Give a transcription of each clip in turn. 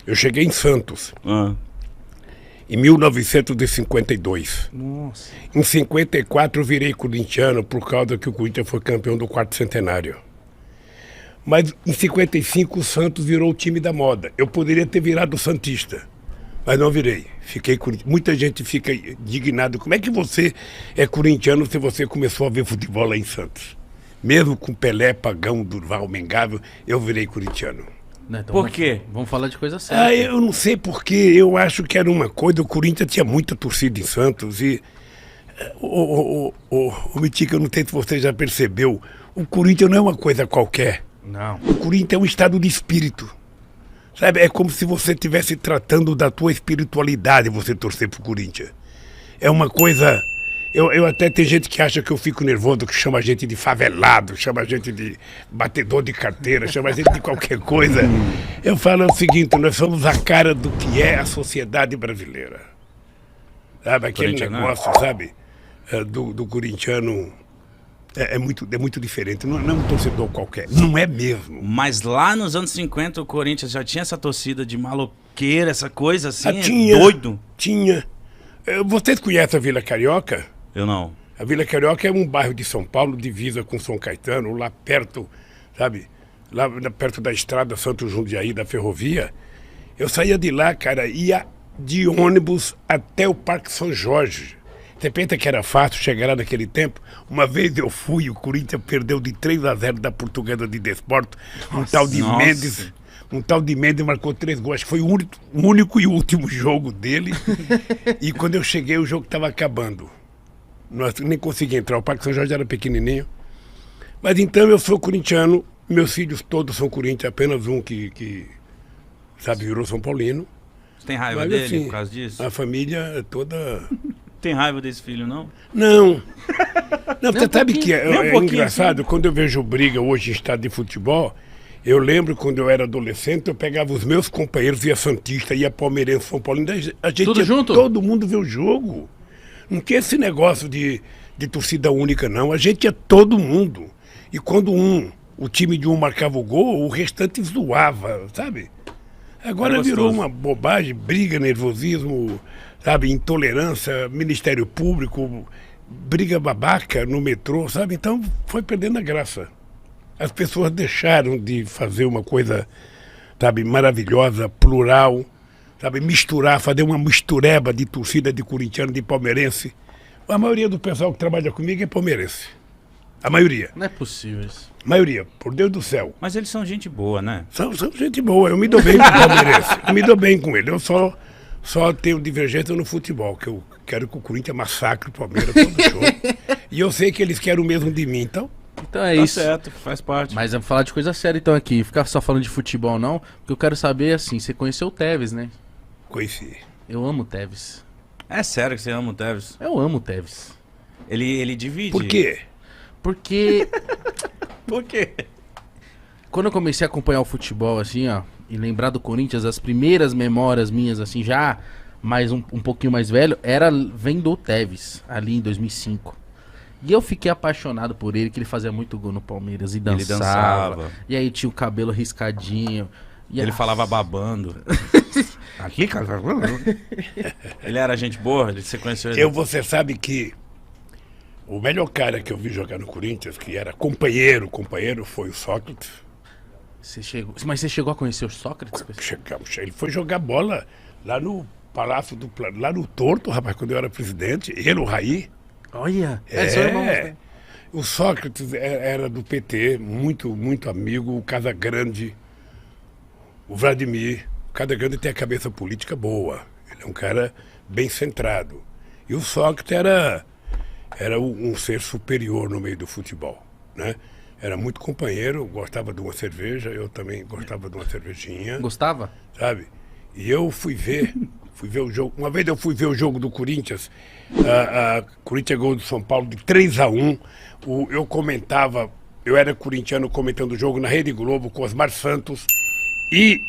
Eu cheguei em Santos Ah. em 1952. Nossa. Em 54 eu virei corintiano por causa que o Corinthians foi campeão do quarto centenário. Mas em 55 o Santos virou o time da moda. Eu poderia ter virado santista, mas não virei. Fiquei corintiano. Muita gente fica indignada. Como é que você é corintiano se você começou a ver futebol lá em Santos? Mesmo com Pelé, Pagão, Durval, Mengável, eu virei corintiano. Não, então Por quê? Vamos falar de coisa séria. Eu não sei porquê, eu acho que era uma coisa, o Corinthians tinha muita torcida em Santos e... O Mitica, eu não sei se você já percebeu, o Corinthians não é uma coisa qualquer. Não. O Corinthians é um estado de espírito. Sabe, é como se você estivesse tratando da tua espiritualidade você torcer pro Corinthians. É uma coisa... Eu até tem gente que acha que eu fico nervoso, que chama a gente de favelado, chama a gente de batedor de carteira, chama a gente de qualquer coisa. Eu falo o seguinte, nós somos a cara do que é a sociedade brasileira. Sabe, aquele negócio, sabe, do corintiano é muito diferente, não é um torcedor qualquer, não é mesmo. Mas lá nos anos 50 o Corinthians já tinha essa torcida de maloqueira, essa coisa assim, Tinha, doido? Tinha. Vocês conhecem a Vila Carioca? Eu não. A Vila Carioca é um bairro de São Paulo, divisa com São Caetano, lá perto, sabe? Lá perto da estrada Santo Jundiaí, da ferrovia. Eu saía de lá, cara, ia de ônibus até o Parque São Jorge. Você pensa que era fácil chegar lá naquele tempo? Uma vez eu fui, o Corinthians perdeu de 3-0 da Portuguesa de Desporto. Um tal de Mendes marcou 3 gols. Acho que foi o único e último jogo dele. E quando eu cheguei, o jogo estava acabando. Nós nem consegui entrar, o Parque São Jorge era pequenininho. Mas então eu sou corintiano, meus filhos todos são corintianos, apenas um que sabe, virou São Paulino. Você tem raiva Mas, dele assim, por causa disso? A família é toda... Tem raiva desse filho, não? Não, você sabe que Nem um é pouquinho, engraçado, quando eu vejo briga hoje em estado de futebol, eu lembro quando eu era adolescente, eu pegava os meus companheiros, ia Santista, ia Palmeirense, São Paulino, a gente Tudo junto? todo mundo vê o jogo. Não tinha esse negócio de torcida única, não. A gente ia todo mundo. E quando o time de um marcava o gol, o restante zoava, sabe? Agora virou uma bobagem, briga, nervosismo, sabe? Intolerância, Ministério Público, briga babaca no metrô, sabe? Então foi perdendo a graça. As pessoas deixaram de fazer uma coisa, sabe, maravilhosa, plural, sabe, misturar, fazer uma mistureba de torcida de corintiano, de palmeirense. A maioria do pessoal que trabalha comigo é palmeirense. A maioria. Não é possível isso. Maioria, por Deus do céu. Mas eles são gente boa, né? São gente boa, eu me dou bem com o palmeirense. Eu me dou bem com ele. Eu só tenho divergência no futebol, que eu quero que o Corinthians massacre o Palmeiras todo show. E eu sei que eles querem o mesmo de mim, então... Então é Tá isso. certo, faz parte. Mas vamos falar de coisa séria então aqui. Ficar só falando de futebol não, porque eu quero saber assim, você conheceu o Tevez, né? Conheci. Eu amo o Tevez. É sério que você ama o Tevez? Eu amo o Tevez. Ele divide. Por quê? Porque Por quê? quando eu comecei a acompanhar o futebol assim, ó, e lembrar do Corinthians, as primeiras memórias minhas assim, já mais um pouquinho mais velho, era vendo o Tevez, ali em 2005. E eu fiquei apaixonado por ele, que ele fazia muito gol no Palmeiras e dançava. Ele dançava. E aí tinha o cabelo riscadinho. E Ele falava babando. Aqui, cara. Ele era gente boa? Você conheceu ele? Você sabe que o melhor cara que eu vi jogar no Corinthians, que era companheiro, foi o Sócrates. Mas você chegou a conhecer o Sócrates? Ele foi jogar bola lá no Palácio do lá no Torto, rapaz, quando eu era presidente. Ele, o Raí. Olha, É, são irmãos, né? o Sócrates era do PT, muito amigo, o Casagrande, o Vladimir. O Casagrande tem a cabeça política boa, ele é um cara bem centrado. E o Sócrates era um ser superior no meio do futebol, né? Era muito companheiro, gostava de uma cerveja, eu também gostava de uma cervejinha. Gostava? Sabe? E eu fui ver o jogo. Uma vez eu fui ver o jogo do Corinthians, Corinthians gol do São Paulo de 3-1. Eu comentava, eu era corintiano comentando o jogo na Rede Globo com Osmar Santos e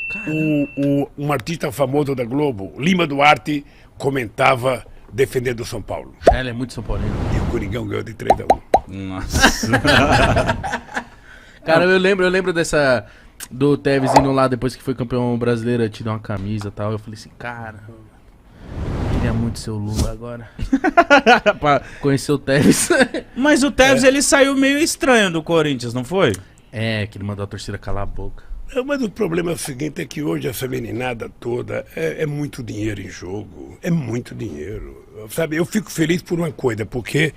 um artista famoso da Globo, Lima Duarte, comentava defendendo o São Paulo. Ele é muito São Paulino. E o Coringão ganhou de 3-1. Nossa. Cara, eu lembro do Tevez indo lá depois que foi campeão brasileiro, te dar uma camisa e tal. Eu falei assim, cara, queria muito ser o Lula agora. Pra conhecer o Tevez. Mas o Tevez, ele saiu meio estranho do Corinthians, não foi? É, que ele mandou a torcida calar a boca. Mas o problema é o seguinte, é que hoje essa meninada toda é muito dinheiro em jogo. É muito dinheiro. Sabe, eu fico feliz por uma coisa, porque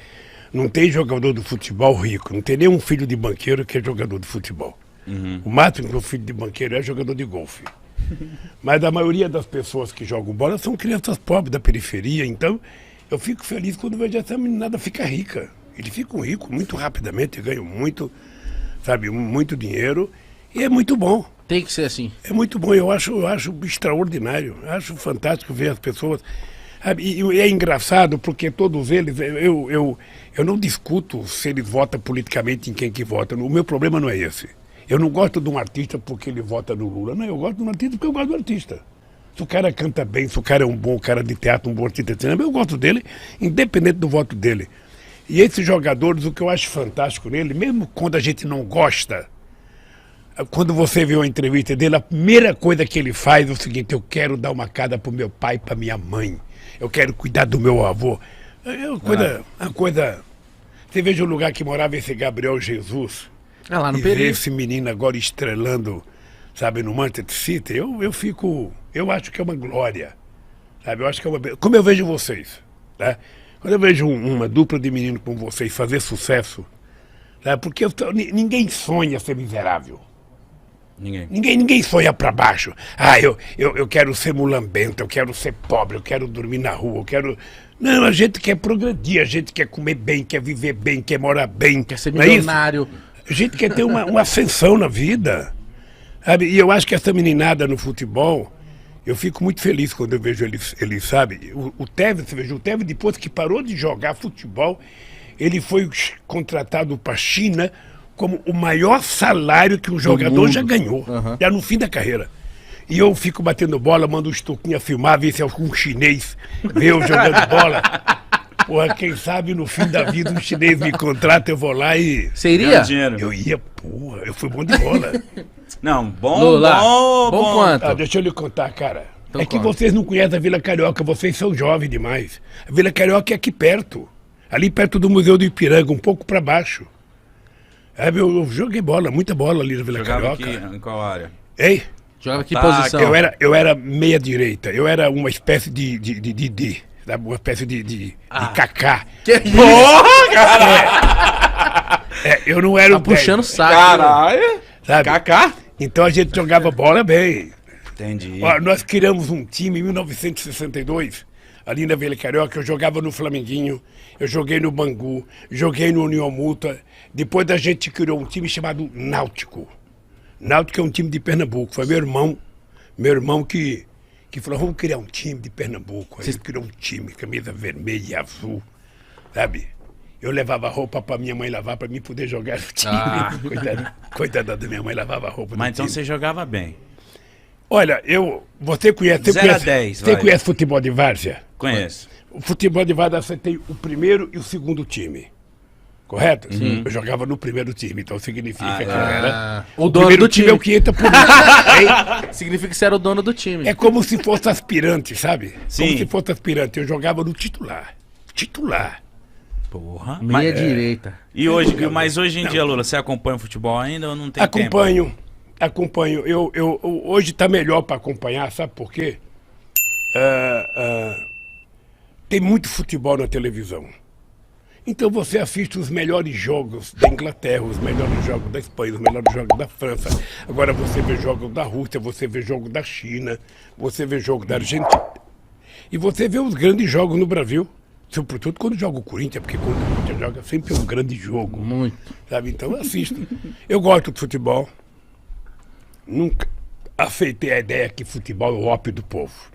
não tem jogador de futebol rico, não tem nenhum filho de banqueiro que é jogador de futebol. O máximo que o filho de banqueiro é jogador de golfe. Mas a maioria das pessoas que jogam bola são crianças pobres da periferia, então eu fico feliz quando vejo essa meninada ficar rica. Eles ficam ricos muito rapidamente, ganham muito, sabe, muito dinheiro, e é muito bom. Tem que ser assim. É muito bom, eu acho extraordinário, eu acho fantástico ver as pessoas. Sabe, e é engraçado porque todos eles, eu não discuto se eles votam politicamente em quem que vota, o meu problema não é esse. Eu não gosto de um artista porque ele vota no Lula, não, eu gosto de um artista porque eu gosto do artista. Se o cara canta bem, se o cara é um bom cara de teatro, um bom artista de cinema, eu gosto dele, independente do voto dele. E esses jogadores, o que eu acho fantástico nele, mesmo quando a gente não gosta, quando você vê uma entrevista dele, a primeira coisa que ele faz é o seguinte: eu quero dar uma casa pro meu pai e pra minha mãe. Eu quero cuidar do meu avô. É uma coisa... Você veja o lugar que morava esse Gabriel Jesus. Lá no E ver Peru. esse menino agora estrelando, sabe, no Manchester City, eu acho que é uma glória. Sabe, eu acho que é uma... Como eu vejo vocês, né? Quando eu vejo uma dupla de menino como vocês fazer sucesso, sabe, porque ninguém sonha ser miserável. Ninguém sonha pra baixo. Eu quero ser mulambento, eu quero ser pobre, eu quero dormir na rua, eu quero... Não, a gente quer progredir, a gente quer comer bem, quer viver bem, quer morar bem. Quer ser não é isso? milionário. A gente quer ter uma ascensão na vida. Sabe? E eu acho que essa meninada no futebol, eu fico muito feliz quando eu vejo ele sabe? O Tevez, você veja, o Tevez, depois que parou de jogar futebol, ele foi contratado para a China como o maior salário que um jogador já ganhou, já no fim da carreira. E eu fico batendo bola, mando o Stuquinha filmar, ver se algum chinês vê eu jogando bola. Porra, quem sabe no fim da vida um chinês me contrata, eu vou lá e... Você iria? Eu ia, porra, eu fui bom de bola. Não, bom, Lula, bom. bom quanto? Deixa eu lhe contar, cara. Então é que conta. vocês não conhecem a Vila Carioca, vocês são jovens demais. A Vila Carioca é aqui perto. Ali perto do Museu do Ipiranga, um pouco pra baixo. Eu joguei bola, muita bola ali na Vila Jogava Carioca. aqui, em qual área? Ei, Jogava que Tá, posição? eu era meia direita, eu era uma espécie de sabe, uma espécie de Kaká. Que isso? Eu não era Tá o puxando o 10, saco. Caralho. sabe? Kaká? Então a gente jogava bola bem. Entendi. Ó, nós criamos um time em 1962, ali na Vila Carioca. Eu jogava no Flamenguinho, eu joguei no Bangu, joguei no União Mútua. Depois a gente criou um time chamado Náutico. Náutico é um time de Pernambuco. Foi meu irmão que falou: vamos criar um time de Pernambuco. Aí ele criou um time, camisa vermelha e azul, sabe? Eu levava roupa pra minha mãe lavar pra mim poder jogar no time. Coitada da minha mãe, lavava roupa Mas no então time. você jogava bem. Olha, você conhece... 0 a 10, Você vai. conhece futebol de várzea? Conheço. O futebol de várzea você tem o primeiro e o segundo time. Correto? Sim. Eu jogava no primeiro time, então significa que eu era... O dono primeiro do time. é o que entra por mim. Significa que você era o dono do time. É como se fosse aspirante, sabe? Sim. Como se fosse aspirante. Eu jogava no titular. Titular. Porra. Meia direita. E hoje, mas hoje em dia, Lula, você acompanha o futebol ainda ou não tem Acompanho. Hoje está melhor para acompanhar, sabe por quê? Tem muito futebol na televisão. Então você assiste os melhores jogos da Inglaterra, os melhores jogos da Espanha, os melhores jogos da França. Agora você vê jogos da Rússia, você vê jogos da China, você vê jogos da Argentina. E você vê os grandes jogos no Brasil. Sobretudo quando joga o Corinthians, porque quando o Corinthians joga sempre é um grande jogo. Muito. Sabe? Então eu assisto. Eu gosto de futebol. Nunca aceitei a ideia que futebol é o ópio do povo.